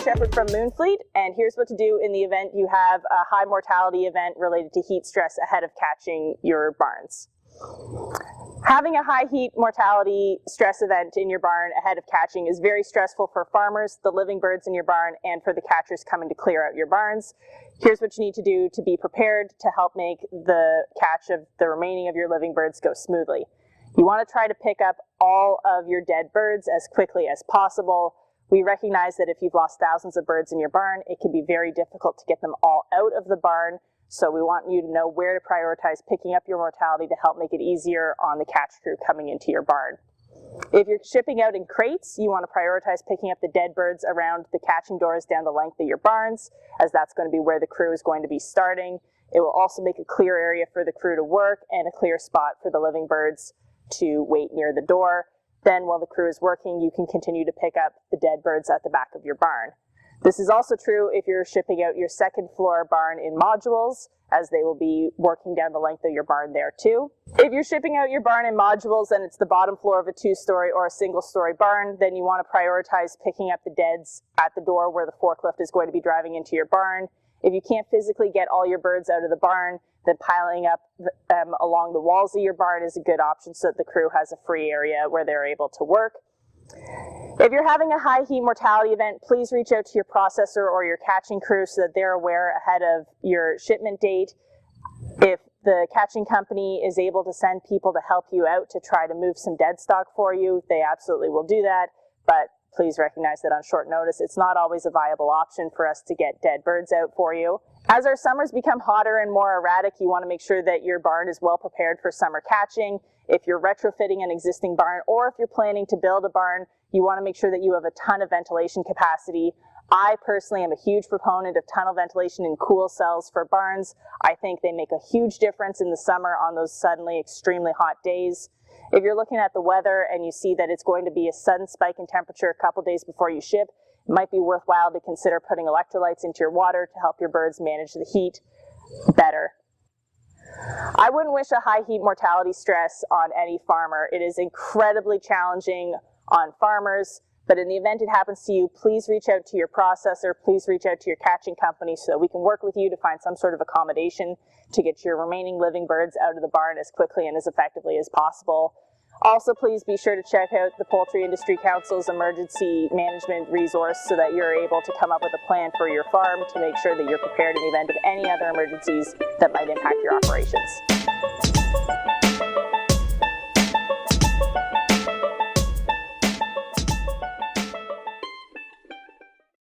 Sarah Shepard from Moonfleet, and here's what to do in the event you have a high mortality event related to heat stress ahead of catching your barns. Having a high heat mortality stress event in your barn ahead of catching is very stressful for farmers, the living birds in your barn, and for the catchers coming to clear out your barns. Here's what you need to do to be prepared to help make the catch of the remaining of your living birds go smoothly. You want to try to pick up all of your dead birds as quickly as possible. We recognize that if you've lost thousands of birds in your barn, it can be very difficult to get them all out of the barn. So we want you to know where to prioritize picking up your mortality to help make it easier on the catch crew coming into your barn. If you're shipping out in crates, you want to prioritize picking up the dead birds around the catching doors down the length of your barns, as that's going to be where the crew is going to be starting. It will also make a clear area for the crew to work and a clear spot for the living birds to wait near the door. Then while the crew is working, you can continue to pick up the dead birds at the back of your barn. This is also true if you're shipping out your second floor barn in modules, as they will be working down the length of your barn there too. If you're shipping out your barn in modules and it's the bottom floor of a 2-story or a single-story barn, then you want to prioritize picking up the deads at the door where the forklift is going to be driving into your barn. If you can't physically get all your birds out of the barn, then piling up them along the walls of your barn is a good option so that the crew has a free area where they're able to work. If you're having a high heat mortality event, please reach out to your processor or your catching crew so that they're aware ahead of your shipment date. If the catching company is able to send people to help you out to try to move some dead stock for you, they absolutely will do that, but please recognize that on short notice, it's not always a viable option for us to get dead birds out for you. As our summers become hotter and more erratic, you want to make sure that your barn is well prepared for summer catching. If you're retrofitting an existing barn, or if you're planning to build a barn, you want to make sure that you have a ton of ventilation capacity. I personally am a huge proponent of tunnel ventilation in cool cells for barns. I think they make a huge difference in the summer on those suddenly extremely hot days. If you're looking at the weather and you see that it's going to be a sudden spike in temperature a couple days before you ship, it might be worthwhile to consider putting electrolytes into your water to help your birds manage the heat better. I wouldn't wish a high heat mortality stress on any farmer. It is incredibly challenging on farmers, but in the event it happens to you, please reach out to your processor, please reach out to your catching company so that we can work with you to find some sort of accommodation to get your remaining living birds out of the barn as quickly and as effectively as possible. Also, please be sure to check out the Poultry Industry Council's emergency management resource so that you're able to come up with a plan for your farm to make sure that you're prepared in the event of any other emergencies that might impact your operations.